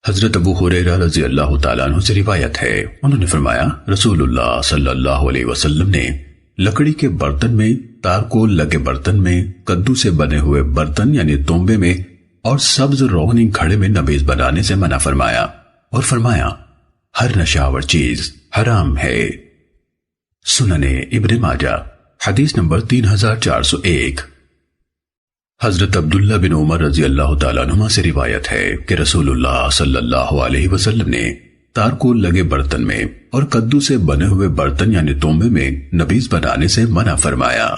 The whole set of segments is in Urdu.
حضرت ابو ہریرہ رضی اللہ تعالیٰ عنہ سے روایت ہے، انہوں نے فرمایا رسول اللہ صلی اللہ علیہ وسلم نے لکڑی کے برتن میں، تارکول لگے برتن میں، کدو سے بنے ہوئے برتن یعنی تونبے میں اور سبز روغنی گھڑے میں نبیذ بنانے سے منع فرمایا، اور فرمایا ہر نشاور چیز حرام ہے۔ سننے ابن ماجہ حدیث نمبر 3401۔ حضرت عبداللہ بن عمر رضی اللہ تعالیٰ عنہما سے روایت ہے کہ رسول اللہ صلی اللہ علیہ وسلم نے تارکول لگے برتن میں اور کدو سے بنے ہوئے برتن یعنی تونبے میں نبیذ بنانے سے منع فرمایا۔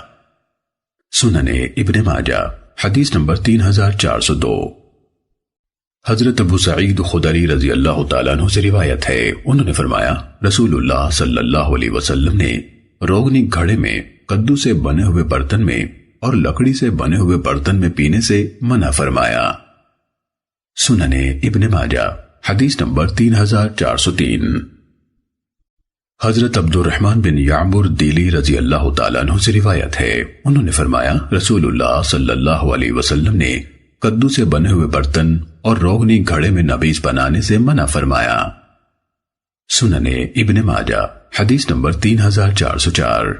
سننے ابن ماجہ حدیث نمبر 3402۔ حضرت ابو سعید خدری رضی اللہ تعالیٰ عنہ سے روایت ہے، انہوں نے فرمایا رسول اللہ صلی اللہ علیہ وسلم نے روغنی گھڑے میں، کدو سے بنے ہوئے برتن میں اور لکڑی سے بنے ہوئے برتن میں پینے سے منع فرمایا۔ سننے ابن ماجہ حدیث نمبر 3403۔ حضرت عبد الرحمن بن یعمر دیلی رضی اللہ تعالیٰ عنہ سے روایت ہے، انہوں نے فرمایا رسول اللہ صلی اللہ علیہ وسلم نے کدو سے بنے ہوئے برتن اور روغنی گھڑے میں نبیذ بنانے سے منع فرمایا۔ سننے ابن ماجہ حدیث نمبر 3404۔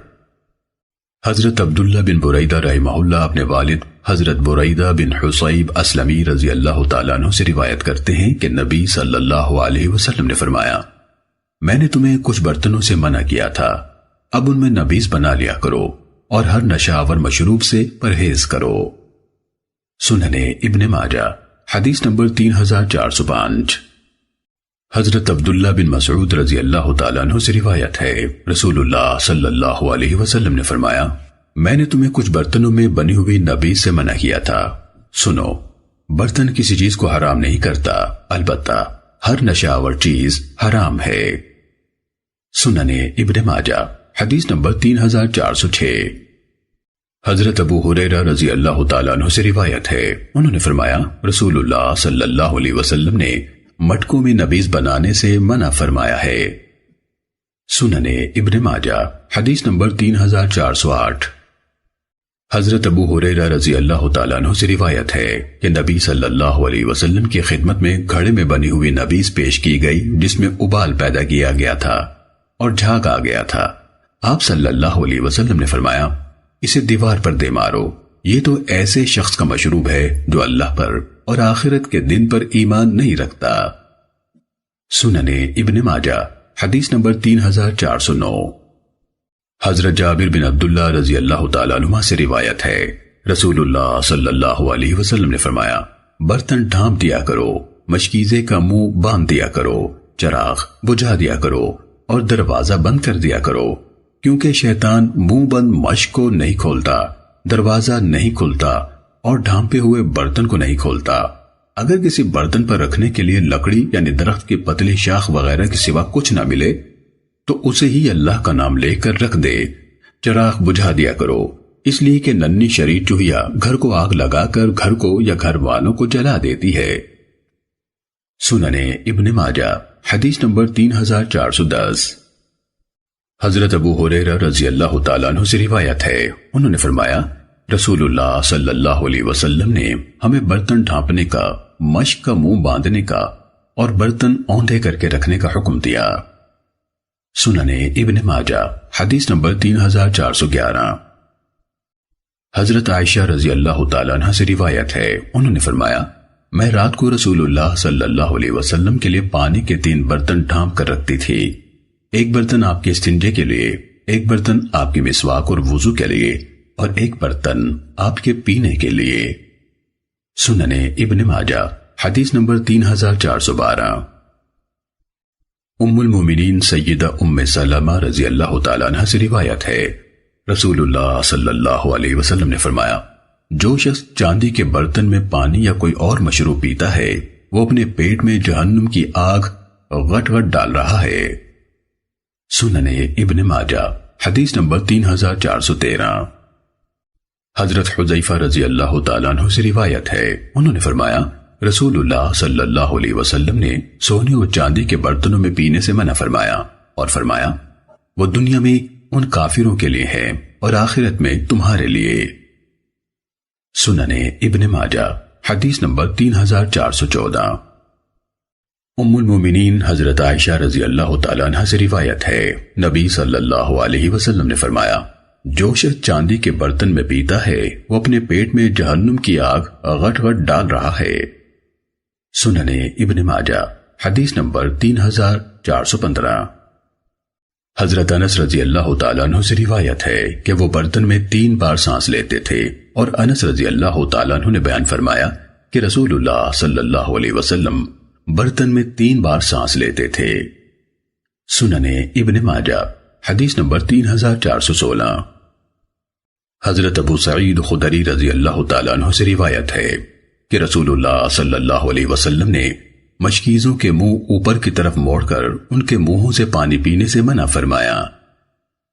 حضرت عبداللہ بن بریدہ رحمہ اللہ اپنے والد حضرت بریدہ بن حصیب اسلمی رضی اللہ تعالیٰ عنہ سے روایت کرتے ہیں کہ نبی صلی اللہ علیہ وسلم نے فرمایا میں نے تمہیں کچھ برتنوں سے منع کیا تھا، اب ان میں نبیذ بنا لیا کرو اور ہر نشاور مشروب سے پرہیز کرو۔ سننے ابن ماجہ حدیث نمبر 3405۔ حضرت عبداللہ بن مسعود رضی اللہ تعالیٰ عنہ سے روایت ہے، رسول اللہ صلی اللہ علیہ وسلم نے فرمایا میں نے تمہیں کچھ برتنوں میں بنی ہوئی نبیذ سے منع کیا تھا، سنو برتن کسی چیز کو حرام نہیں کرتا، البتہ ہر نشاور چیز حرام ہے۔ سننے ابن ماجہ حدیث نمبر 3406۔ حضرت ابو ہریرہ رضی اللہ تعالیٰ عنہ سے روایت ہے، انہوں نے فرمایا رسول اللہ صلی اللہ علیہ وسلم نے مٹکوں میں نبیذ بنانے سے منع فرمایا ہے۔ سننے ابن ماجہ حدیث نمبر 3408۔ حضرت ابو ہریرہ رضی اللہ تعالیٰ عنہ سے روایت ہے کہ نبی صلی اللہ علیہ وسلم کی خدمت میں گھڑے میں بنی ہوئی نبیذ پیش کی گئی جس میں ابال پیدا کیا گیا تھا اور جھاگ آ گیا تھا۔ آپ صلی اللہ علیہ وسلم نے فرمایا اسے دیوار پر دے مارو، یہ تو ایسے شخص کا مشروب ہے جو اللہ پر اور آخرت کے دن پر ایمان نہیں رکھتا۔ سننے ابن ماجہ حدیث نمبر 3409۔ حضرت جابر بن عبداللہ رضی اللہ تعالیٰ عنہ سے روایت ہے، رسول اللہ صلی اللہ علیہ وسلم نے فرمایا برتن ڈھانپ دیا کرو، مشکیزے کا منہ باندھ دیا کرو، چراغ بجھا دیا کرو اور دروازہ بند کر دیا کرو، کیونکہ شیطان منہ بند مشک کو نہیں کھولتا، دروازہ نہیں کھلتا اور ڈھانپے ہوئے برتن کو نہیں کھولتا۔ اگر کسی برتن پر رکھنے کے لیے لکڑی یعنی درخت کی پتلی شاخ وغیرہ کے سوا کچھ نہ ملے تو اسے ہی اللہ کا نام لے کر رکھ دے۔ چراغ بجھا دیا کرو، اس لیے کہ ننھی شریر چوہیا گھر کو آگ لگا کر گھر کو یا گھر والوں کو جلا دیتی ہے۔ سننے ابن ماجہ حدیث نمبر 3410۔ حضرت ابو ہریرہ رضی اللہ تعالیٰ عنہ سے روایت ہے، انہوں نے فرمایا رسول اللہ صلی اللہ علیہ وسلم نے ہمیں برتن ڈھانپنے کا، مشک کا منہ باندھنے کا اور برتن اوندھے کر کے رکھنے کا حکم دیا۔ سننے ابن ماجہ حدیث نمبر 3411۔ حضرت عائشہ رضی اللہ تعالیٰ عنہ سے روایت ہے، انہوں نے فرمایا میں رات کو رسول اللہ صلی اللہ علیہ وسلم کے لیے پانی کے 3 برتن ڈھانپ کر رکھتی تھی، ایک برتن آپ کے استنجے کے لیے، ایک برتن آپ کی مسواک اور وضو کے لیے اور ایک برتن آپ کے پینے کے لیے۔ سننے ابن ماجہ حدیث نمبر 3412۔ ام المومنین سیدہ ام سلمہ رضی اللہ تعالیٰ عنہ سے روایت ہے، رسول اللہ صلی اللہ علیہ وسلم نے فرمایا جو شخص چاندی کے برتن میں پانی یا کوئی اور مشروب پیتا ہے وہ اپنے پیٹ میں جہنم کی آگ غٹ غٹ ڈال رہا ہے۔ سننے ابن ماجہ حدیث نمبر 3413۔ حضرت حذیفہ رضی اللہ تعالیٰ عنہ سے روایت ہے، انہوں نے فرمایا رسول اللہ صلی اللہ علیہ وسلم نے سونے اور چاندی کے برتنوں میں پینے سے منع فرمایا اور فرمایا وہ دنیا میں ان کافروں کے لیے ہے اور آخرت میں تمہارے لیے۔ سننے ابن ماجہ حدیث نمبر 3414۔ ام المومنین حضرت عائشہ رضی اللہ تعالیٰ عنہ سے روایت ہے، نبی صلی اللہ علیہ وسلم نے فرمایا، جو شخص چاندی کے برتن میں پیتا ہے وہ اپنے پیٹ میں جہنم کی آگ غٹ غٹ ڈال رہا ہے۔ سننے ابن ماجہ حدیث نمبر 3415۔ حضرت انس رضی اللہ تعالیٰ عنہ سے روایت ہے کہ وہ برتن میں 3 بار سانس لیتے تھے، اور انس رضی اللہ تعالیٰ عنہ نے بیان فرمایا کہ رسول اللہ صلی اللہ علیہ وسلم برتن میں 3 بار سانس لیتے تھے۔ سننے ابن ماجہ حدیث نمبر 3416۔ حضرت ابو سعید خدری رضی اللہ تعالیٰ عنہ سے روایت ہے کہ رسول اللہ صلی اللہ علیہ وسلم نے مشکیزوں کے منہ اوپر کی طرف موڑ کر ان کے منہوں سے پانی پینے سے منع فرمایا۔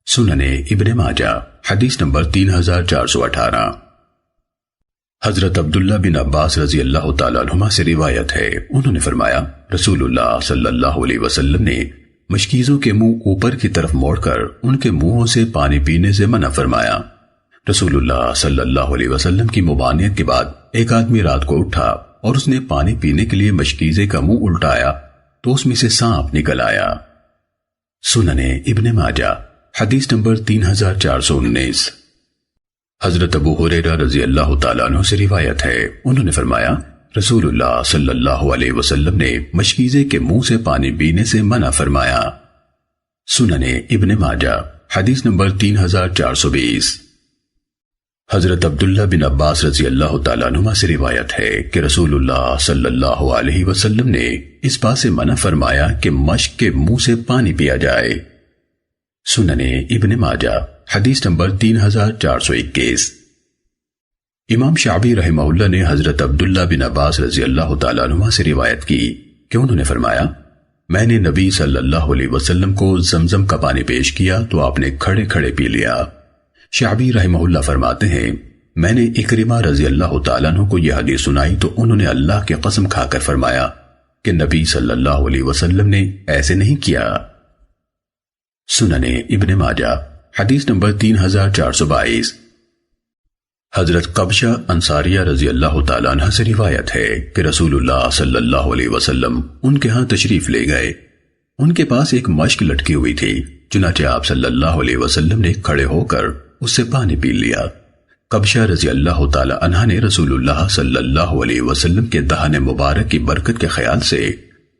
سننے ابن ماجہ حدیث نمبر 3418۔ حضرت عبداللہ بن عباس رضی اللہ تعالیٰ عنہما سے روایت ہے، انہوں نے فرمایا، رسول اللہ صلی اللہ علیہ وسلم نے مشکیزوں کے منہ اوپر کی طرف موڑ کر ان کے منہوں سے پانی پینے سے منع فرمایا۔ رسول اللہ صلی اللہ علیہ وسلم کی مبانیت کے بعد ایک آدمی رات کو اٹھا اور اس نے پانی پینے کے لیے مشکیزے کا منہ الٹایا تو اس میں سے سانپ نکل آیا۔ سننے ابن ماجہ حدیث نمبر 3419۔ حضرت ابو ہریرہ رضی اللہ تعالیٰ عنہ سے روایت ہے، انہوں نے فرمایا، رسول اللہ صلی اللہ علیہ وسلم نے مشکیزے کے منہ سے پانی پینے سے منع فرمایا۔ سننے ابن ماجہ حدیث نمبر 3420۔ حضرت عبداللہ بن عباس رضی اللہ تعالیٰ عنہ سے روایت ہے کہ رسول اللہ صلی اللہ علیہ وسلم نے اس بات سے منع فرمایا کہ مشک کے منہ سے پانی پیا جائے۔ سننے ابن ماجہ حدیث نمبر 3421۔ امام شعبی رحمہ اللہ نے حضرت عبداللہ بن عباس رضی اللہ تعالیٰ عنہ سے روایت کی کہ انہوں نے فرمایا، میں نے نبی صلی اللہ علیہ وسلم کو زمزم کا پانی پیش کیا تو آپ نے کھڑے کھڑے پی لیا۔ شعبی رحمہ اللہ فرماتے ہیں، میں نے اکرمہ رضی اللہ تعالیٰ عنہ کو یہ حدیث سنائی تو انہوں نے اللہ کی قسم کھا کر فرمایا کہ نبی صلی اللہ علیہ وسلم نے ایسے نہیں کیا۔ سننے ابن ماجہ حدیث نمبر 3422۔ حضرت قبشہ انصاریہ رضی اللہ تعالیٰ عنہ سے روایت ہے کہ رسول اللہ صلی اللہ علیہ وسلم ان کے ہاں تشریف لے گئے۔ ان کے پاس ایک مشک لٹکی ہوئی تھی، چنانچہ آپ صلی اللہ علیہ وسلم نے کھڑے ہو کر اس سے پانی پی لیا۔ قبشہ رضی اللہ تعالیٰ عنہ نے رسول اللہ صلی اللہ علیہ وسلم کے دہان مبارک کی برکت کے خیال سے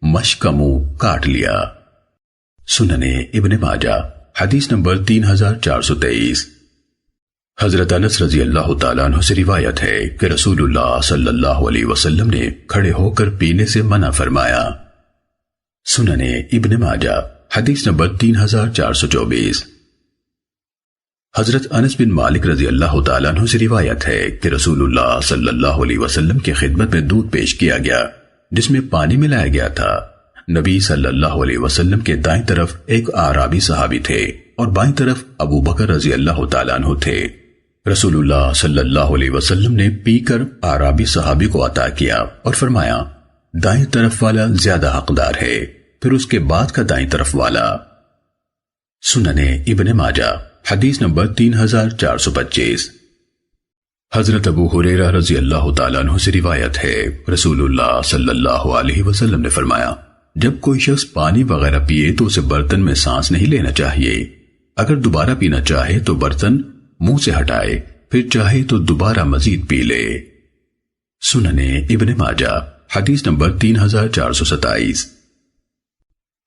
مشک کا منہ کاٹ لیا۔ سننے ابن ماجہ حدیث نمبر 3423۔ حضرت انس رضی اللہ تعالیٰ عنہ سے روایت ہے کہ رسول اللہ صلی اللہ علیہ وسلم نے کھڑے ہو کر پینے سے منع فرمایا۔ سننے ابن ماجہ حدیث نمبر 3424۔ حضرت انس بن مالک رضی اللہ تعالیٰ عنہ سے روایت ہے کہ رسول اللہ صلی اللہ علیہ وسلم کی خدمت میں دودھ پیش کیا گیا جس میں پانی ملایا گیا تھا۔ نبی صلی اللہ علیہ وسلم کے دائیں طرف ایک اعرابی صحابی تھے اور بائیں طرف ابو بکر رضی اللہ تعالیٰ عنہ تھے۔ رسول اللہ صلی اللہ علیہ وسلم نے پی کر اعرابی صحابی کو عطا کیا اور فرمایا، دائیں طرف والا زیادہ حقدار ہے، پھر اس کے بعد کا دائیں طرف والا۔ سننے ابن ماجہ حدیث نمبر 3425۔ حضرت ابو ہریرہ رضی اللہ تعالیٰ عنہ سے روایت ہے، رسول اللہ صلی اللہ علیہ وسلم نے فرمایا، جب کوئی شخص پانی وغیرہ پیے تو اسے برتن میں سانس نہیں لینا چاہیے۔ اگر دوبارہ پینا چاہے تو برتن منہ سے ہٹائے، پھر چاہے تو دوبارہ مزید پی لے۔ سننے ابن ماجہ حدیث نمبر 3427۔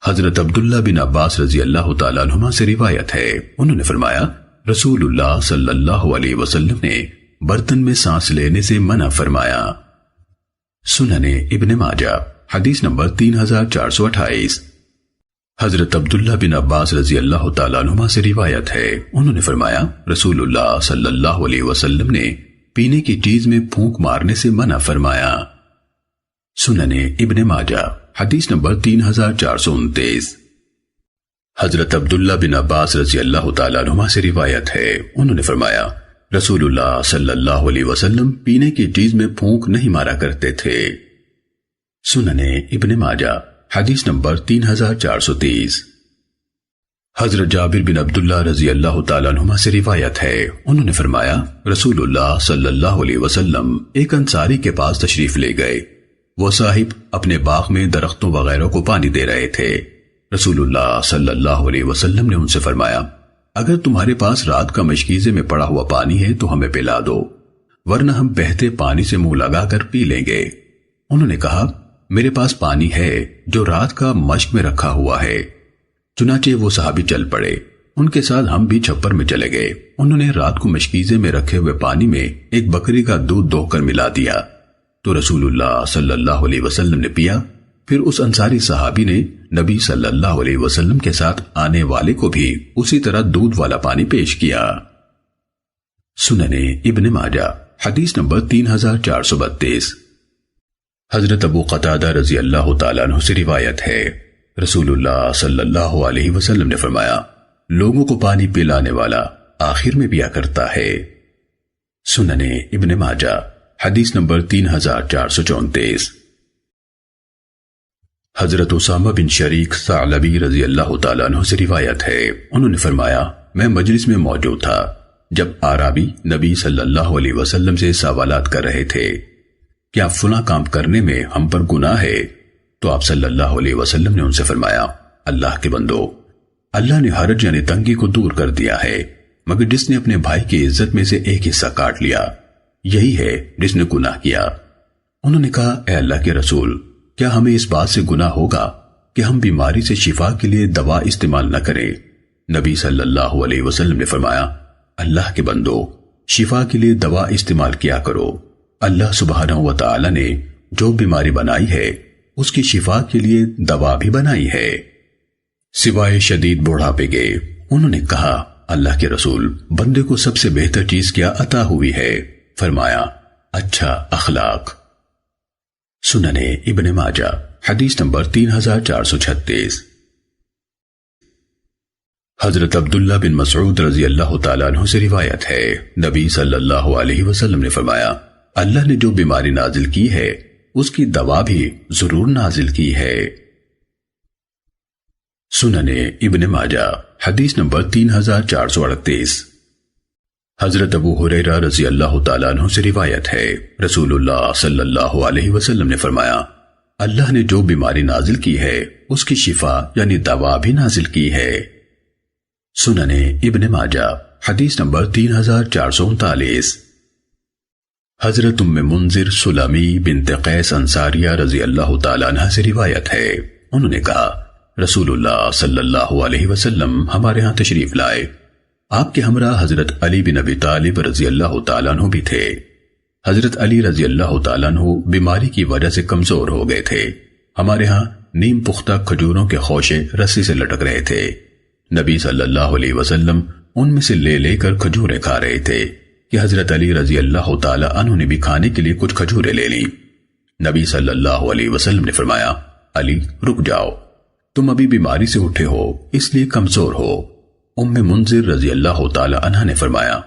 حضرت عبداللہ بن عباس رضی اللہ تعالیٰ عنہما سے روایت ہے، انہوں نے فرمایا، رسول اللہ صلی اللہ علیہ وسلم نے برتن میں سانس لینے سے منع فرمایا۔ سننے ابن ماجہ حدیث نمبر 3428۔ حضرت عبداللہ بن عباس رضی اللہ تعالیٰ عنہما سے روایت ہے، انہوں نے فرمایا، رسول اللہ صلی اللہ علیہ وسلم نے پینے کی چیز میں پھونک مارنے سے منع فرمایا۔ سننے ابن ماجہ حدیث نمبر 3429۔ حضرت عبداللہ بن عباس رضی اللہ تعالیٰ عنہما سے روایت ہے، انہوں نے فرمایا، رسول اللہ صلی اللہ علیہ وسلم پینے کی چیز میں پھونک نہیں مارا کرتے تھے۔ سننے ابن ماجہ حدیث نمبر 3430۔ حضرت جابر بن عبداللہ رضی اللہ تعالیٰ عنہما سے روایت ہے، انہوں نے فرمایا، رسول اللہ صلی اللہ علیہ وسلم ایک انصاری کے پاس تشریف لے گئے۔ وہ صاحب اپنے باغ میں درختوں وغیرہ کو پانی دے رہے تھے۔ رسول اللہ صلی اللہ علیہ وسلم نے ان سے فرمایا، اگر تمہارے پاس رات کا مشکیزے میں پڑا ہوا پانی ہے تو ہمیں پلا دو، ورنہ ہم بہتے پانی سے منہ لگا کر پی لیں گے۔ انہوں نے کہا، میرے پاس پانی ہے جو رات کا مشک میں رکھا ہوا ہے۔ چنانچہ وہ صحابی چل پڑے، ان کے ساتھ ہم بھی چھپر میں چلے گئے۔ انہوں نے رات کو مشکیزے میں رکھے ہوئے پانی میں ایک بکری کا دودھ دو کر ملا دیا تو رسول اللہ صلی اللہ علیہ وسلم نے پیا۔ پھر اس انصاری صحابی نے نبی صلی اللہ علیہ وسلم کے ساتھ آنے والے کو بھی اسی طرح دودھ والا پانی پیش کیا۔ سنن ابن ماجہ حدیث نمبر 3432۔ حضرت ابو قتادہ رضی اللہ تعالیٰ عنہ سے روایت ہے، رسول اللہ صلی اللہ علیہ وسلم نے فرمایا، لوگوں کو پانی پلانے والا آخر میں پیا کرتا ہے۔ سنن ابن ماجہ حدیث نمبر 3434۔ حضرت اسامہ بن شریک ثعلبی رضی اللہ تعالیٰ عنہ سے روایت ہے، انہوں نے فرمایا، میں مجلس میں موجود تھا جب اعرابی نبی صلی اللہ علیہ وسلم سے سوالات کر رہے تھے، کیا فلاں کام کرنے میں ہم پر گناہ ہے؟ تو آپ صلی اللہ علیہ وسلم نے ان سے فرمایا، اللہ کے بندو، اللہ نے حرج یعنی تنگی کو دور کر دیا ہے، مگر جس نے اپنے بھائی کی عزت میں سے ایک حصہ کاٹ لیا، یہی ہے جس نے گناہ کیا۔ انہوں نے کہا، اے اللہ کے رسول، کیا ہمیں اس بات سے گناہ ہوگا کہ ہم بیماری سے شفا کے لیے دوا استعمال نہ کریں؟ نبی صلی اللہ علیہ وسلم نے فرمایا، اللہ کے بندو، شفا کے لیے دوا استعمال کیا کرو۔ اللہ سبحانہ و تعالی نے جو بیماری بنائی ہے اس کی شفا کے لیے دوا بھی بنائی ہے، سوائے شدید بوڑھاپے کے۔ انہوں نے کہا، اللہ کے رسول، بندے کو سب سے بہتر چیز کیا عطا ہوئی ہے؟ فرمایا، اچھا اخلاق۔ سنن ابن ماجہ حدیث نمبر 3436۔ حضرت عبداللہ بن مسعود رضی اللہ تعالیٰ عنہ سے روایت ہے، نبی صلی اللہ علیہ وسلم نے فرمایا، اللہ نے جو بیماری نازل کی ہے اس کی دوا بھی ضرور نازل کی ہے۔ سنن ابن ماجہ حدیث نمبر 3438۔ حضرت ابو ہریرہ رضی اللہ تعالیٰ عنہ سے روایت ہے، رسول اللہ صلی اللہ علیہ وسلم نے فرمایا، اللہ نے جو بیماری نازل کی ہے اس کی شفا یعنی دوا بھی نازل کی ہے۔ سنن ابن ماجہ حدیث نمبر 3439۔ حضرت ام منذر سلمی بنت قیس انصاریہ رضی اللہ تعالیٰ عنہ سے روایت ہے، انہوں نے کہا، رسول اللہ صلی اللہ علیہ وسلم ہمارے ہاں تشریف لائے۔ آپ کے ہمراہ حضرت علی بن ابی طالب رضی اللہ تعالیٰ عنہ بھی تھے۔ حضرت علی رضی اللہ تعالیٰ عنہ بیماری کی وجہ سے کمزور ہو گئے تھے۔ ہمارے ہاں نیم پختہ کھجوروں کے خوشے رسی سے لٹک رہے تھے۔ نبی صلی اللہ علیہ وسلم ان میں سے لے لے کر کھجوریں کھا رہے تھے کہ حضرت علی رضی اللہ تعالیٰ عنہ نے بھی کھانے کے لیے کچھ کھجوریں لے لی۔ نبی صلی اللہ علیہ وسلم نے فرمایا، علی رک جاؤ، تم ابھی بیماری سے اٹھے ہو اس لیے کمزور ہو۔ ام منذر رضی اللہ تعالی عنہ نے فرمایا،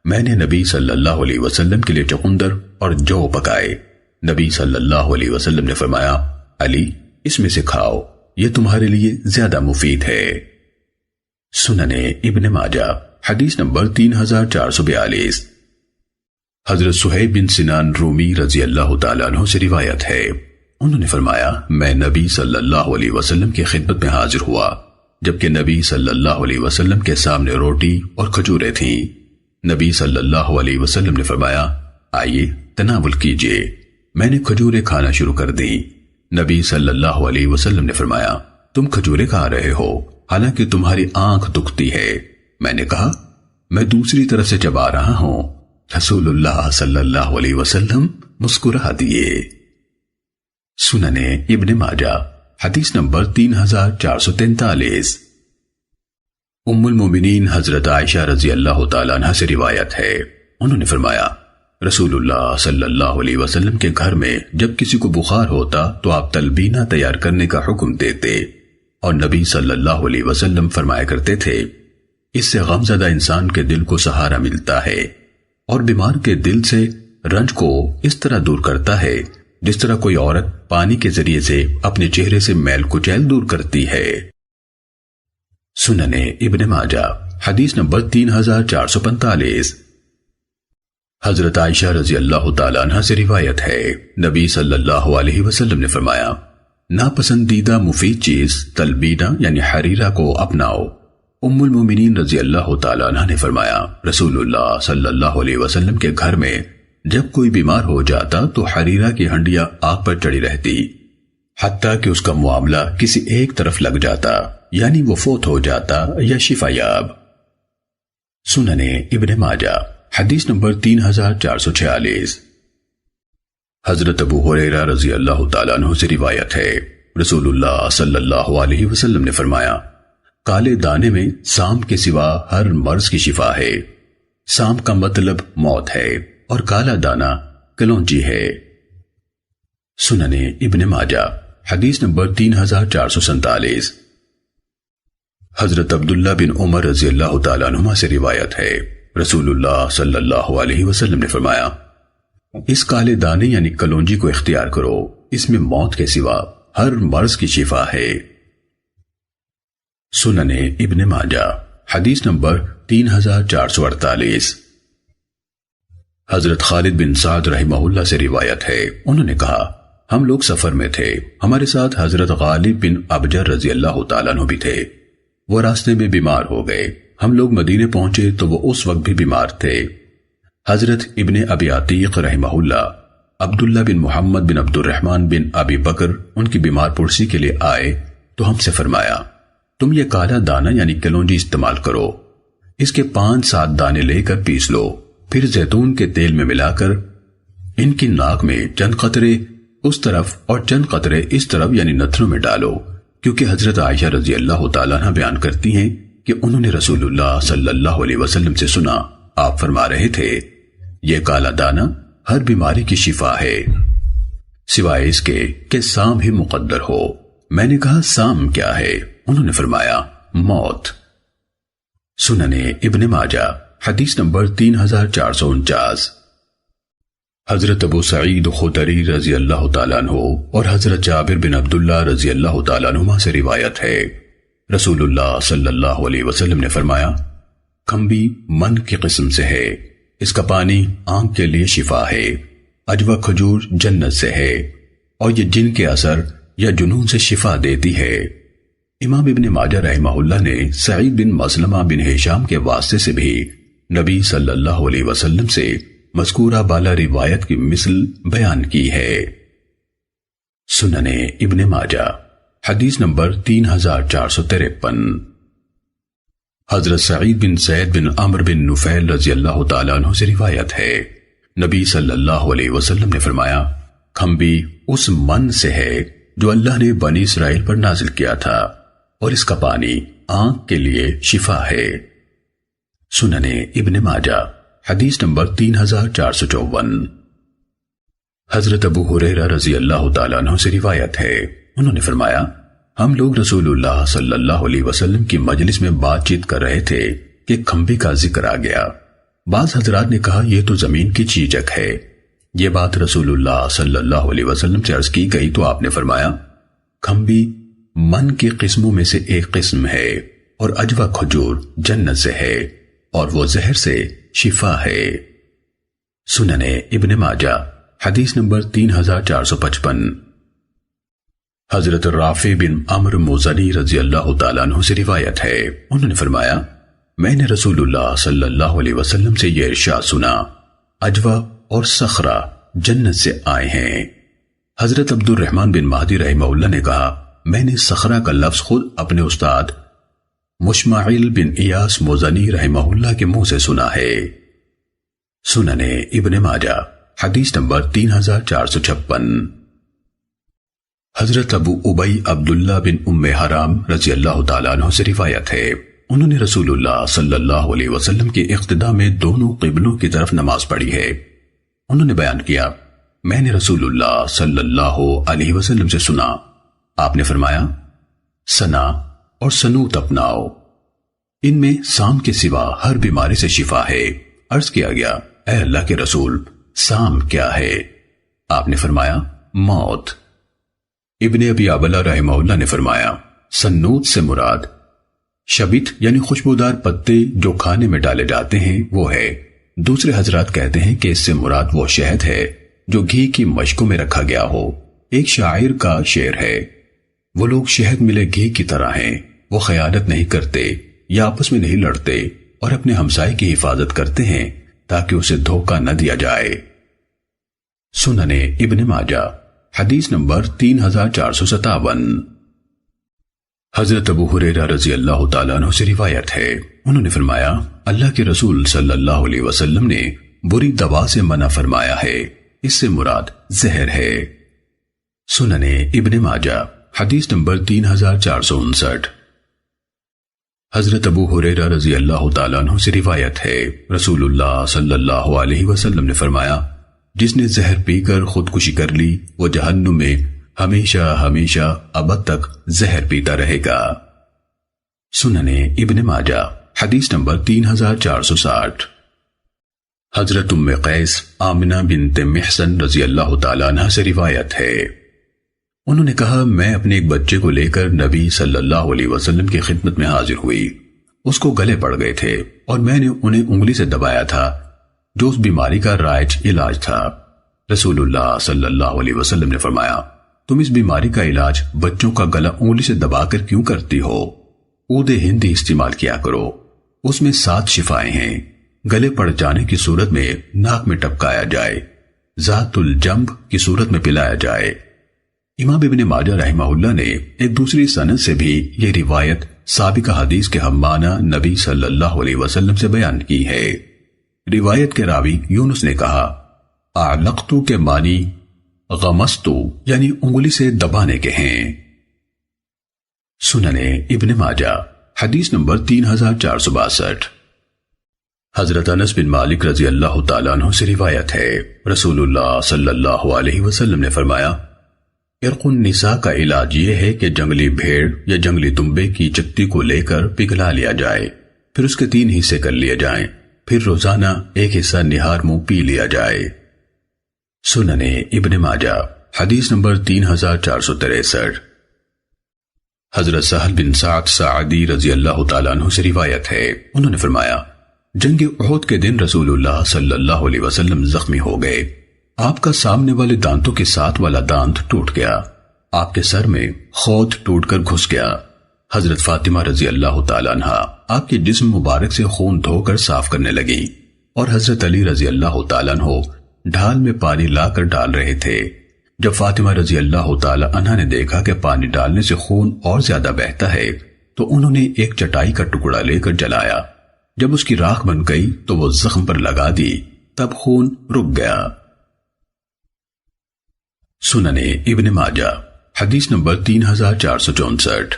میں نے نبی صلی اللہ علیہ وسلم کے لیے چقندر اور جو پکائے۔ نبی صلی اللہ علیہ وسلم نے فرمایا، علی اس میں سے کھاؤ، یہ تمہارے لیے زیادہ مفید ہے۔ سنن ابن ماجہ حدیث نمبر 3442۔ حضرت صہیب بن سنان رومی رضی اللہ تعالیٰ عنہ سے روایت ہے، انہوں نے فرمایا، میں نبی صلی اللہ علیہ وسلم کی خدمت میں حاضر ہوا جبکہ نبی صلی اللہ علیہ وسلم کے سامنے روٹی اور کھجوریں تھیں۔ نبی صلی اللہ علیہ وسلم نے فرمایا، آئیے تناول کیجئے۔ میں نے کھجوریں کھانا شروع کر دی۔ نبی صلی اللہ علیہ وسلم نے فرمایا، تم کھجوریں کھا رہے ہو حالانکہ تمہاری آنکھ دکھتی ہے۔ میں نے کہا، میں دوسری طرف سے چبا رہا ہوں۔ رسول اللہ صلی اللہ علیہ وسلم مسکرا دیے۔ سنن ابن ماجہ حدیث نمبر 3443۔ ام المومنین حضرت عائشہ رضی اللہ تعالیٰ عنہ سے روایت ہے، انہوں نے فرمایا، رسول اللہ صلی اللہ علیہ وسلم کے گھر میں جب کسی کو بخار ہوتا تو آپ تلبینہ تیار کرنے کا حکم دیتے، اور نبی صلی اللہ علیہ وسلم فرمایا کرتے تھے، اس سے غمزدہ انسان کے دل کو سہارا ملتا ہے اور بیمار کے دل سے رنج کو اس طرح دور کرتا ہے جس طرح کوئی عورت پانی کے ذریعے سے اپنے چہرے سے میل کچیل دور کرتی ہے۔ سنن ابن ماجہ حدیث نمبر 3445۔ حضرت عائشہ رضی اللہ تعالیٰ عنہ سے روایت ہے، نبی صلی اللہ علیہ وسلم نے فرمایا، ناپسندیدہ مفید چیز تلبینہ یعنی حریرہ کو اپناؤ۔ ام المومنین رضی اللہ تعالیٰ عنہ نے فرمایا، رسول اللہ صلی اللہ علیہ وسلم کے گھر میں جب کوئی بیمار ہو جاتا تو حریرہ کی ہنڈیاں آگ پر چڑھی رہتی، حتیٰ کہ اس کا معاملہ کسی ایک طرف لگ جاتا، یعنی وہ فوت ہو جاتا یا شفا یاب۔ سننے ابن ماجہ حدیث نمبر 3446۔ حضرت ابو ہریرہ رضی اللہ تعالیٰ عنہ سے روایت ہے، رسول اللہ صلی اللہ علیہ وسلم نے فرمایا، کالے دانے میں سام کے سوا ہر مرض کی شفا ہے۔ سام کا مطلب موت ہے اور کالا دانہ کلونجی ہے۔ سننے ابن ماجہ حدیث نمبر 3447۔ حضرت عبداللہ بن عمر رضی اللہ تعالیٰ عنہما سے روایت ہے، رسول اللہ صلی اللہ علیہ وسلم نے فرمایا، اس کالے دانے یعنی کلونجی کو اختیار کرو، اس میں موت کے سوا ہر مرض کی شفا ہے۔ سننے ابن ماجہ حدیث نمبر 3448۔ حضرت خالد بن سعد رحمہ اللہ سے روایت ہے، انہوں نے کہا، ہم لوگ سفر میں تھے، ہمارے ساتھ حضرت غالب بن ابجر رضی اللہ تعالیٰ عنہ بھی تھے۔ وہ راستے میں بیمار ہو گئے، ہم لوگ مدینے پہنچے تو وہ اس وقت بھی بیمار تھے۔ حضرت ابن ابی عتیق رحمہ اللہ عبداللہ بن محمد بن عبد الرحمن بن ابی بکر ان کی بیمار پرسی کے لیے آئے تو ہم سے فرمایا، تم یہ کالا دانہ یعنی کلونجی استعمال کرو، اس کے 5-7 دانے لے کر پیس لو، پھر زیتون کے تیل میں ملا کر ان کی ناک میں چند قطرے اس طرف اور چند قطرے اس طرف یعنی نتھنوں میں ڈالو، کیونکہ حضرت عائشہ رضی اللہ تعالیٰ عنہ بیان کرتی ہیں کہ انہوں نے رسول اللہ صلی اللہ علیہ وسلم سے سنا، آپ فرما رہے تھے، یہ کالا دانہ ہر بیماری کی شفا ہے، سوائے اس کے کہ سام ہی مقدر ہو۔ میں نے کہا، سام کیا ہے؟ انہوں نے فرمایا، موت۔ سننے ابن ماجہ حدیث نمبر 3449۔ حضرت ابو سعید خدری رضی اللہ تعالیٰ عنہ اور حضرت جابر بن عبداللہ رضی اللہ تعالیٰ عنہما سے روایت ہے، رسول اللہ صلی اللہ علیہ وسلم نے فرمایا، کھمبی من کی قسم سے ہے، اس کا پانی آنکھ کے لیے شفا ہے، عجوہ کھجور جنت سے ہے، اور یہ جن کے اثر یا جنون سے شفا دیتی ہے۔ امام ابن ماجہ رحمہ اللہ نے سعید بن مسلمہ بن ہشام کے واسطے سے بھی نبی صلی اللہ علیہ وسلم سے مذکورہ بالا روایت کی مثل بیان کی ہے۔ سننے ابن ماجہ حدیث نمبر 3453۔ حضرت سعید بن زید بن عمرو بن نفیل رضی اللہ تعالیٰ عنہ سے روایت ہے، نبی صلی اللہ علیہ وسلم نے فرمایا، کھمبی اس من سے ہے جو اللہ نے بنی اسرائیل پر نازل کیا تھا، اور اس کا پانی آنکھ کے لیے شفا ہے۔ سننے ابن ماجہ حدیث نمبر 3454۔ حضرت ابو ہریرہ رضی اللہ تعالیٰ عنہ سے روایت ہے، انہوں نے فرمایا، ہم لوگ رسول اللہ صلی اللہ علیہ وسلم کی مجلس میں بات چیت کر رہے تھے کہ کھمبی کا ذکر آ گیا۔ بعض حضرات نے کہا، یہ تو زمین کی چیچک ہے۔ یہ بات رسول اللہ صلی اللہ علیہ وسلم سے عرض کی گئی تو آپ نے فرمایا، کھمبی من کی قسموں میں سے ایک قسم ہے، اور عجوہ کھجور جنت سے ہے، اور وہ زہر سے شفا ہے۔ سننے ابن ماجہ حدیث نمبر 3455۔ حضرت رافع بن عمرو مزنی رضی اللہ تعالیٰ عنہ سے روایت ہے، انہوں نے فرمایا، میں نے رسول اللہ صلی اللہ علیہ وسلم سے یہ ارشاد سنا، عجوہ اور صخرہ جنت سے آئے ہیں۔ حضرت عبد الرحمن بن مہدی رحمہ اللہ نے کہا، میں نے صخرہ کا لفظ خود اپنے استاد مشمعیل بن ایاس مزنی رحمہ اللہ کے منہ سے سنا ہے۔ سننے ابن ماجہ حدیث نمبر 3456۔ حضرت ابو ابی عبداللہ بن ام حرام رضی اللہ تعالیٰ عنہ سے روایت ہے، انہوں نے رسول اللہ صلی اللہ علیہ وسلم کی اقتداء میں دونوں قبلوں کی طرف نماز پڑھی ہے۔ انہوں نے بیان کیا، میں نے رسول اللہ صلی اللہ علیہ وسلم سے سنا، آپ نے فرمایا، سنا اور سنوت اپناؤ، ان میں سام کے سوا ہر بیماری سے شفا ہے۔ عرض کیا گیا، اے اللہ کے رسول، سام کیا ہے؟ آپ نے فرمایا، موت۔ ابن ابی عبلہ رحمہ اللہ نے فرمایا، سنوت سے مراد شبت یعنی خوشبودار پتے جو کھانے میں ڈالے جاتے ہیں وہ ہے، دوسرے حضرات کہتے ہیں کہ اس سے مراد وہ شہد ہے جو گھی کی مشکوں میں رکھا گیا ہو۔ ایک شاعر کا شعر ہے، وہ لوگ شہد ملے گھی کی طرح ہیں، وہ خیانت نہیں کرتے یا آپس میں نہیں لڑتے اور اپنے ہمسائے کی حفاظت کرتے ہیں تاکہ اسے دھوکہ نہ دیا جائے۔ سنن ابن ماجہ حدیث نمبر 3457۔ حضرت ابو ہریرہ رضی اللہ تعالیٰ عنہ سے روایت ہے، انہوں نے فرمایا اللہ کے رسول صلی اللہ علیہ وسلم نے بری دوا سے منع فرمایا ہے، اس سے مراد زہر ہے۔ سنن ابن ماجہ حدیث نمبر 3459۔ حضرت ابو ہریرہ رضی اللہ تعالیٰ عنہ سے روایت ہے، رسول اللہ صلی اللہ علیہ وسلم نے فرمایا جس نے زہر پی کر خودکشی کر لی وہ جہنم میں ہمیشہ ہمیشہ ابد تک زہر پیتا رہے گا۔ سنن ابن ماجہ حدیث نمبر 3460۔ حضرت ام قیس آمنہ بنت محسن رضی اللہ تعالیٰ عنہ سے روایت ہے، انہوں نے کہا میں اپنے ایک بچے کو لے کر نبی صلی اللہ علیہ وسلم کی خدمت میں حاضر ہوئی، اس کو گلے پڑ گئے تھے اور میں نے انہیں انگلی سے دبایا تھا جو اس بیماری کا رائج علاج تھا۔ رسول اللہ صلی اللہ علیہ وسلم نے فرمایا تم اس بیماری کا علاج بچوں کا گلا انگلی سے دبا کر کیوں کرتی ہو؟ عود ہندی استعمال کیا کرو، اس میں 7 شفائیں ہیں۔ گلے پڑ جانے کی صورت میں ناک میں ٹپکایا جائے، ذات الجنب کی صورت میں پلایا جائے۔ امام ابن ماجہ رحمہ اللہ نے ایک دوسری سند سے بھی یہ روایت سابقہ حدیث کے ہم معنی نبی صلی اللہ علیہ وسلم سے بیان کی ہے۔ روایت کے راوی یونس نے کہا اعلقتو کے معنی غمستو یعنی انگلی سے دبانے کے ہیں۔ سنن ابن ماجہ حدیث نمبر 3462۔ حضرت انس بن مالک رضی اللہ تعالیٰ عنہ سے روایت ہے، رسول اللہ صلی اللہ علیہ وسلم نے فرمایا عرق النساء کا علاج یہ ہے کہ جنگلی بھیڑ یا جنگلی دمبے کی چکتی کو لے کر پگھلا لیا جائے، پھر اس کے 3 حصے کر لیے جائیں، پھر روزانہ ایک حصہ نہار منہ پی لیا جائے۔ سنن ابن ماجہ حدیث نمبر 3463۔ حضرت سہل بن سعد ساعدی رضی اللہ تعالیٰ عنہ سے روایت ہے، انہوں نے فرمایا جنگ احد کے دن رسول اللہ صلی اللہ علیہ وسلم زخمی ہو گئے، آپ کا سامنے والے دانتوں کے ساتھ والا دانت ٹوٹ گیا، آپ کے سر میں خود ٹوٹ کر گھس گیا۔ حضرت فاطمہ رضی اللہ تعالیٰ عنہ آپ کے جسم مبارک سے خون دھو کر صاف کرنے لگی اور حضرت علی رضی اللہ تعالیٰ عنہ ڈھال میں پانی لا کر ڈال رہے تھے۔ جب فاطمہ رضی اللہ تعالیٰ عنہ نے دیکھا کہ پانی ڈالنے سے خون اور زیادہ بہتا ہے تو انہوں نے ایک چٹائی کا ٹکڑا لے کر جلایا، جب اس کی راکھ بن گئی تو وہ زخم پر لگا دی، تب خون رک گیا۔ سنن ابن ماجہ حدیث نمبر 3464۔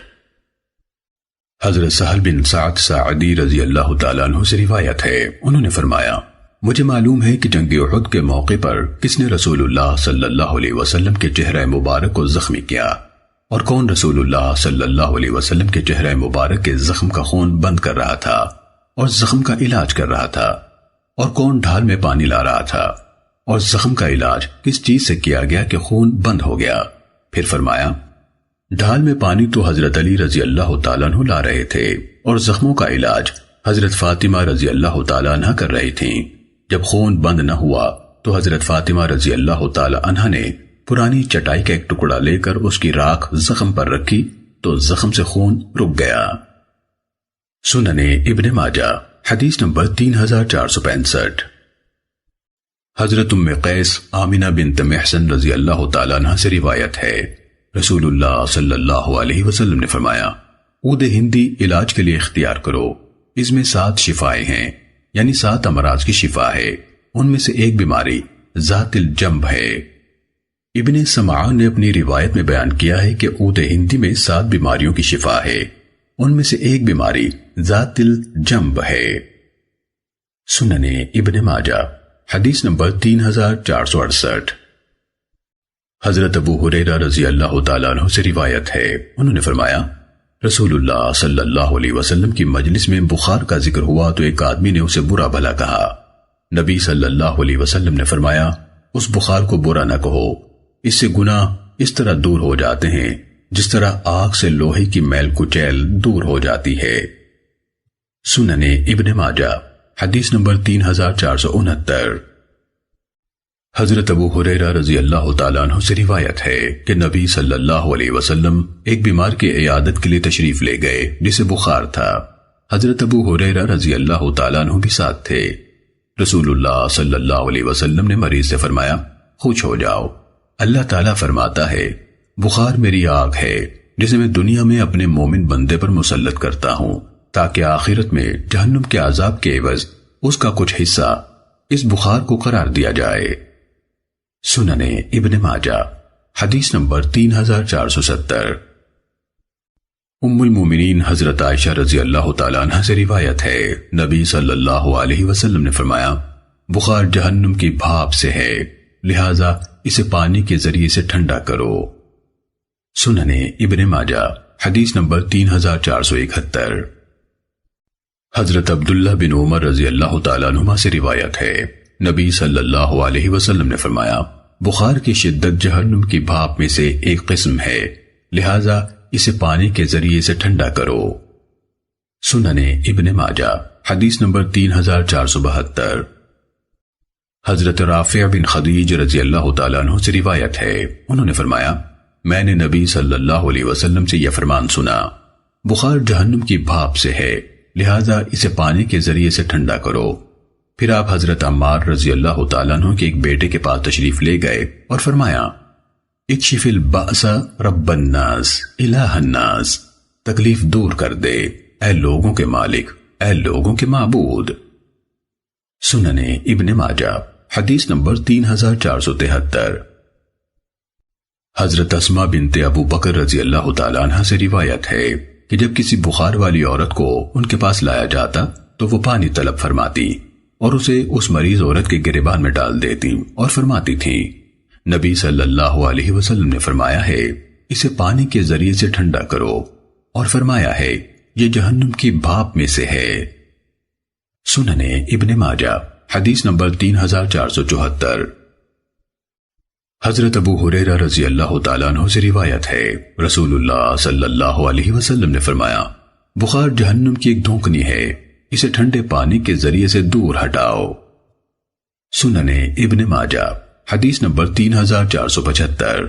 حضرت سہل بن سعد ساعدی رضی اللہ تعالیٰ عنہ سے روایت ہے، انہوں نے فرمایا مجھے معلوم ہے کہ جنگ احد کے موقع پر کس نے رسول اللہ صلی اللہ علیہ وسلم کے چہرہ مبارک کو زخمی کیا اور کون رسول اللہ صلی اللہ علیہ وسلم کے چہرہ مبارک کے زخم کا خون بند کر رہا تھا اور زخم کا علاج کر رہا تھا، اور کون ڈھال میں پانی لا رہا تھا، اور زخم کا علاج کس چیز سے کیا گیا کہ خون بند ہو گیا۔ پھر فرمایا ڈھال میں پانی تو حضرت علی رضی اللہ تعالیٰ عنہ لا رہے تھے اور زخموں کا علاج حضرت فاطمہ رضی اللہ تعالیٰ عنہ کر رہی تھیں۔ جب خون بند نہ ہوا تو حضرت فاطمہ رضی اللہ تعالیٰ عنہ نے پرانی چٹائی کا ایک ٹکڑا لے کر اس کی راکھ زخم پر رکھی تو زخم سے خون رک گیا۔ سنن ابن ماجہ حدیث نمبر 3465۔ حضرت ام قیس آمنہ بنت محسن رضی اللہ تعالیٰ عنہ سے روایت ہے، رسول اللہ صلی اللہ علیہ وسلم نے فرمایا عود ہندی علاج کے لیے اختیار کرو، اس میں 7 شفائیں ہیں، یعنی 7 امراض کی شفا ہے، ان میں سے ایک بیماری ذات الجنب ہے۔ ابن سمعان نے اپنی روایت میں بیان کیا ہے کہ عود ہندی میں 7 بیماریوں کی شفا ہے، ان میں سے ایک بیماری ذات الجنب ہے۔ سنن ابن ماجہ حدیث نمبر 3468۔ حضرت ابو ہریرہ رضی اللہ تعالیٰ عنہ سے روایت ہے، انہوں نے فرمایا رسول اللہ صلی اللہ علیہ وسلم کی مجلس میں بخار کا ذکر ہوا تو ایک آدمی نے اسے برا بھلا کہا۔ نبی صلی اللہ علیہ وسلم نے فرمایا اس بخار کو برا نہ کہو، اس سے گناہ اس طرح دور ہو جاتے ہیں جس طرح آگ سے لوہے کی میل کچیل دور ہو جاتی ہے۔ سنن ابن ماجہ حدیث نمبر 3469۔ حضرت ابو ہریرہ رضی اللہ تعالیٰ عنہ سے روایت ہے کہ نبی صلی اللہ علیہ وسلم ایک بیمار کی عیادت کے لیے تشریف لے گئے جسے بخار تھا۔ حضرت ابو ہریرہ رضی اللہ تعالیٰ عنہ بھی ساتھ تھے۔ رسول اللہ صلی اللہ علیہ وسلم نے مریض سے فرمایا، خوش ہو جاؤ، اللہ تعالیٰ فرماتا ہے بخار میری آگ ہے جسے میں دنیا میں اپنے مومن بندے پر مسلط کرتا ہوں تاکہ آخرت میں جہنم کے عذاب کے عوض اس کا کچھ حصہ اس بخار کو قرار دیا جائے۔ سنن ابن ماجہ حدیث نمبر 3470۔ ام المومنین حضرت عائشہ رضی اللہ تعالیٰ عنہ سے روایت ہے نبی صلی اللہ علیہ وسلم نے فرمایا بخار جہنم کی بھاپ سے ہے، لہذا اسے پانی کے ذریعے سے ٹھنڈا کرو۔ سنن ابن ماجہ حدیث نمبر 3471۔ حضرت عبداللہ بن عمر رضی اللہ تعالیٰ عنہما سے روایت ہے نبی صلی اللہ علیہ وسلم نے فرمایا بخار کی شدت جہنم کی بھاپ میں سے ایک قسم ہے، لہذا اسے پانی کے ذریعے سے ٹھنڈا کرو۔ سنن ابن ماجہ حدیث نمبر 3472۔ حضرت رافع بن خدیج رضی اللہ تعالیٰ عنہ سے روایت ہے انہوں نے فرمایا میں نے نبی صلی اللہ علیہ وسلم سے یہ فرمان سنا بخار جہنم کی بھاپ سے ہے، لہذا اسے پانی کے ذریعے سے ٹھنڈا کرو۔ پھر آپ حضرت عمار رضی اللہ تعالیٰ عنہ کے ایک بیٹے کے پاس تشریف لے گئے اور فرمایا اکشف البأس رب الناس الہ الناس، تکلیف دور کر دے اے لوگوں کے مالک، اے لوگوں کے معبود۔ سنن ابن ماجہ حدیث نمبر 3473۔ حضرت اسماء بنت ابو بکر رضی اللہ تعالیٰ عنہ سے روایت ہے کہ جب کسی بخار والی عورت کو ان کے پاس لایا جاتا تو وہ پانی طلب فرماتی اور اسے اس مریض عورت کے گریبان میں ڈال دیتی اور فرماتی تھی نبی صلی اللہ علیہ وسلم نے فرمایا ہے اسے پانی کے ذریعے سے ٹھنڈا کرو، اور فرمایا ہے یہ جہنم کی بھاپ میں سے ہے۔ سنن ابن ماجہ حدیث نمبر 3474۔ حضرت ابو ہریرہ رضی اللہ تعالیٰ عنہ سے روایت ہے رسول اللہ صلی اللہ علیہ وسلم نے فرمایا بخار جہنم کی ایک دھونکنی ہے، اسے ٹھنڈے پانی کے ذریعے سے دور ہٹاؤ۔ سنن ابن ماجہ حدیث نمبر 3475۔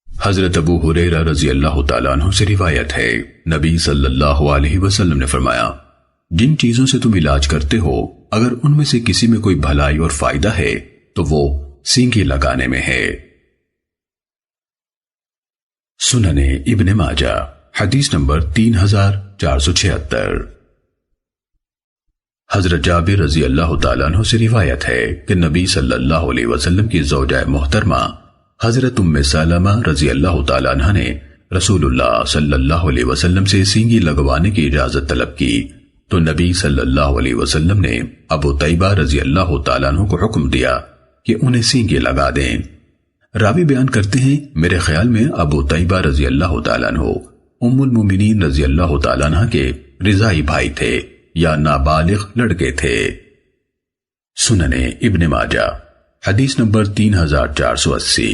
حضرت ابو ہریرہ رضی اللہ تعالیٰ عنہ سے روایت ہے نبی صلی اللہ علیہ وسلم نے فرمایا جن چیزوں سے تم علاج کرتے ہو اگر ان میں سے کسی میں کوئی بھلائی اور فائدہ ہے تو وہ سینگی لگانے میں ہے۔ سنن ابن ماجہ حدیث نمبر 3476۔ حضرت جابر رضی اللہ تعالیٰ عنہ سے روایت ہے کہ نبی صلی اللہ علیہ وسلم کی زوجہ محترمہ حضرت ام سلمہ رضی اللہ تعالیٰ عنہ نے رسول اللہ صلی اللہ علیہ وسلم سے سینگی لگوانے کی اجازت طلب کی تو نبی صلی اللہ علیہ وسلم نے ابو طیبہ رضی اللہ تعالیٰ عنہ کو حکم دیا کہ انہیں سینگی لگا دیں۔ راوی بیان کرتے ہیں میرے خیال میں ابو طیبہ رضی اللہ تعالیٰ عنہ ام المومنین رضی اللہ تعالیٰ عنہ کے رضائی بھائی تھے یا نابالغ لڑکے تھے۔ سنن ابن ماجہ حدیث نمبر 3480۔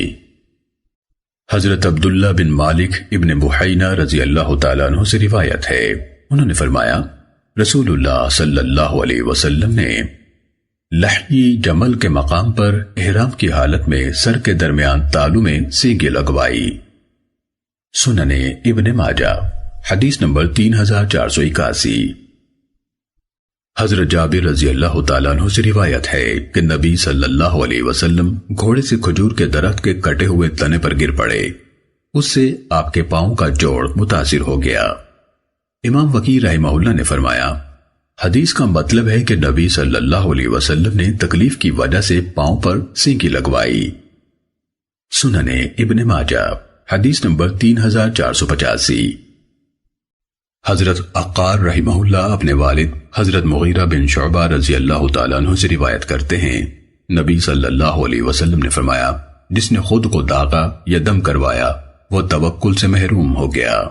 حضرت عبداللہ بن مالک ابن بحینہ رضی اللہ تعالیٰ عنہ سے روایت ہے انہوں نے فرمایا رسول اللہ صلی اللہ علیہ وسلم نے لحی جمل کے مقام پر احرام کی حالت میں سر کے درمیان تالو میں سینگی لگوائی۔ سنن ابن ماجہ حدیث نمبر 3481۔ حضرت جابر رضی اللہ تعالیٰ عنہ سے روایت ہے کہ نبی صلی اللہ علیہ وسلم گھوڑے سے کھجور کے درخت کے کٹے ہوئے تنے پر گر پڑے، اس سے آپ کے پاؤں کا جوڑ متاثر ہو گیا۔ امام وکیع رحمہ اللہ نے فرمایا حدیث کا مطلب ہے کہ نبی صلی اللہ علیہ وسلم نے تکلیف کی وجہ سے پاؤں پر سینگی لگوائی۔ سنن ابن ماجہ حدیث نمبر 3485۔ حضرت عقار رحمہ اللہ اپنے والد حضرت مغیرہ بن شعبہ رضی اللہ تعالیٰ عنہ سے روایت کرتے ہیں نبی صلی اللہ علیہ وسلم نے فرمایا جس نے خود کو داغا یا دم کروایا وہ توکل سے محروم ہو گیا۔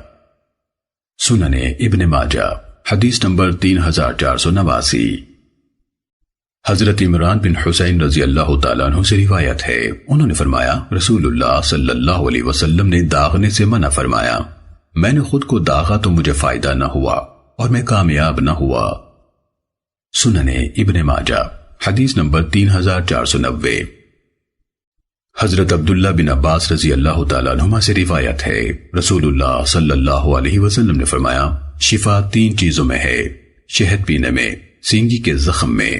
سنن ابن ماجہ حدیث نمبر 3489۔ حضرت عمران بن حسین رضی اللہ تعالیٰ عنہ سے روایت ہے انہوں نے فرمایا رسول اللہ صلی اللہ علیہ وسلم نے داغنے سے منع فرمایا، میں نے خود کو داغا تو مجھے فائدہ نہ ہوا اور میں کامیاب نہ ہوا۔ سنن ابن ماجہ حدیث نمبر 3490۔ حضرت عبداللہ بن عباس رضی اللہ تعالیٰ عنہما سے روایت ہے، رسول اللہ صلی اللہ علیہ وسلم نے فرمایا، شفا 3 چیزوں میں ہے، شہد پینے میں، سینگی کے زخم میں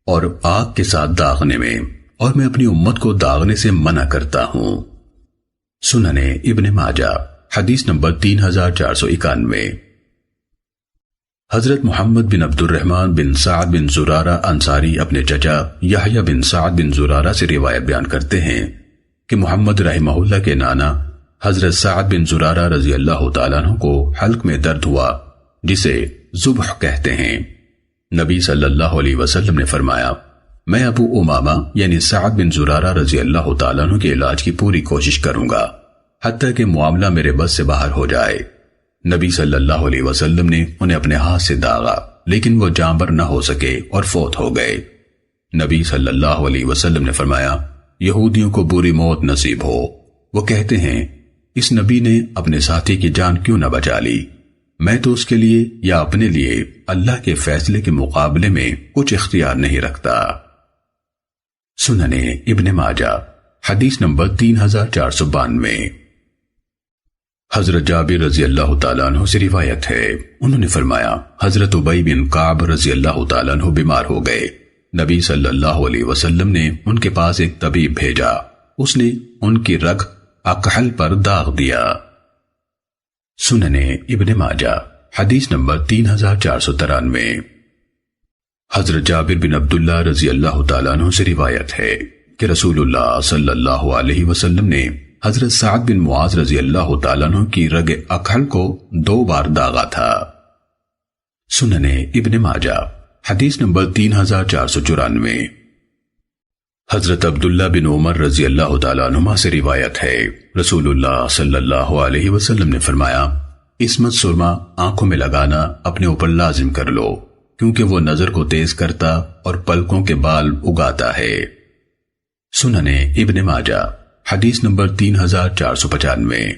اور آگ کے ساتھ داغنے میں، اور میں اپنی امت کو داغنے سے منع کرتا ہوں۔ سنن ابن ماجہ حدیث نمبر 3491۔ حضرت محمد بن عبد الرحمن بن سعد بن زرارہ انصاری اپنے چچا یحییٰ بن سعد بن زرارہ سے روایت بیان کرتے ہیں کہ محمد رحمہ اللہ کے نانا حضرت سعد بن زرارہ رضی اللہ تعالیٰ عنہ کو حلق میں درد ہوا، جسے ذبح کہتے ہیں۔ نبی صلی اللہ علیہ وسلم نے فرمایا، میں ابو امامہ یعنی سعد بن زرارہ رضی اللہ تعالیٰ عنہ کے علاج کی پوری کوشش کروں گا حتیٰ کہ معاملہ میرے بس سے باہر ہو جائے۔ نبی صلی اللہ علیہ وسلم نے انہیں اپنے ہاتھ سے داغا، لیکن وہ جانبر نہ ہو سکے اور فوت ہو گئے۔ نبی صلی اللہ علیہ وسلم نے فرمایا، یہودیوں کو بری موت نصیب ہو۔ وہ کہتے ہیں، اس نبی نے اپنے ساتھی کی جان کیوں نہ بچا لی؟ میں تو اس کے لیے یا اپنے لیے اللہ کے فیصلے کے مقابلے میں کچھ اختیار نہیں رکھتا۔ سنن ابن ماجہ حدیث نمبر 3492۔ حضرت جابر رضی اللہ تعالیٰ عنہ سے روایت ہے، انہوں نے فرمایا، حضرت ابی بن کعب رضی اللہ تعالیٰ عنہ بیمار ہو گئے۔ نبی صلی اللہ علیہ وسلم نے ان کے پاس ایک طبیب بھیجا، اس نے ان کی رگ اکحل پر داغ دیا۔ سنن ابن ماجہ حدیث نمبر 3493۔ حضرت جابر بن عبداللہ رضی اللہ تعالیٰ عنہ سے روایت ہے کہ رسول اللہ صلی اللہ علیہ وسلم نے حضرت سعد بن معاذ رضی اللہ تعالیٰ عنہ کی رگ اکحل کو 2 بار داغا تھا۔ سنن ابن ماجہ حدیث نمبر 3494۔ حضرت عبداللہ بن عمر رضی اللہ تعالیٰ عنہما سے روایت ہے، رسول اللہ صلی اللہ علیہ وسلم نے فرمایا، عصمت سرما آنکھوں میں لگانا اپنے اوپر لازم کر لو، کیونکہ وہ نظر کو تیز کرتا اور پلکوں کے بال اگاتا ہے۔ سنن ابن ماجہ حدیث نمبر 3495۔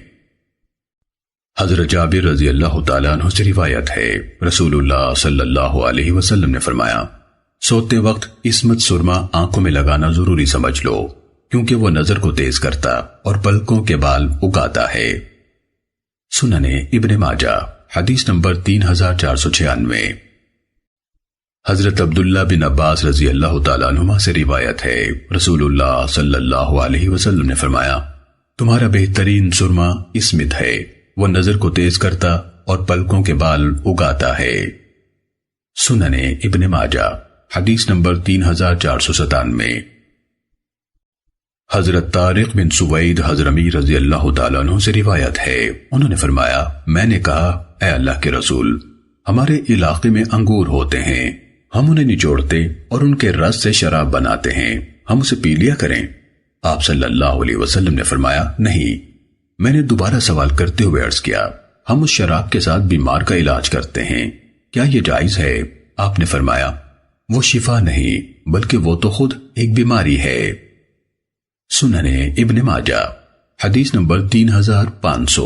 حضرت جابر رضی اللہ تعالیٰ عنہ سے روایت ہے، رسول اللہ صلی اللہ علیہ وسلم نے فرمایا، سوتے وقت عصمت سرما آنکھوں میں لگانا ضروری سمجھ لو، کیونکہ وہ نظر کو تیز کرتا اور پلکوں کے بال اگاتا ہے۔ سنن ابن ماجہ حدیث نمبر 3496۔ حضرت عبداللہ بن عباس رضی اللہ تعالیٰ عنہما سے روایت ہے، رسول اللہ صلی اللہ علیہ وسلم نے فرمایا، تمہارا بہترین سرما عصمت ہے، وہ نظر کو تیز کرتا اور پلکوں کے بال اگاتا ہے۔ سنن ابن ماجہ حدیث نمبر 3497۔ حضرت طارق بن سوید حضرمی رضی اللہ تعالیٰ عنہ سے روایت ہے، انہوں نے فرمایا، میں نے کہا، اے اللہ کے رسول، ہمارے علاقے میں انگور ہوتے ہیں، ہم انہیں نچوڑتے اور ان کے رس سے شراب بناتے ہیں، ہم اسے پی لیا کریں؟ آپ صلی اللہ علیہ وسلم نے فرمایا، نہیں۔ میں نے دوبارہ سوال کرتے ہوئے عرض کیا، ہم اس شراب کے ساتھ بیمار کا علاج کرتے ہیں، کیا یہ جائز ہے؟ آپ نے فرمایا، وہ شفا نہیں بلکہ وہ تو خود ایک بیماری ہے۔ سنن ابن ماجہ حدیث نمبر 3500۔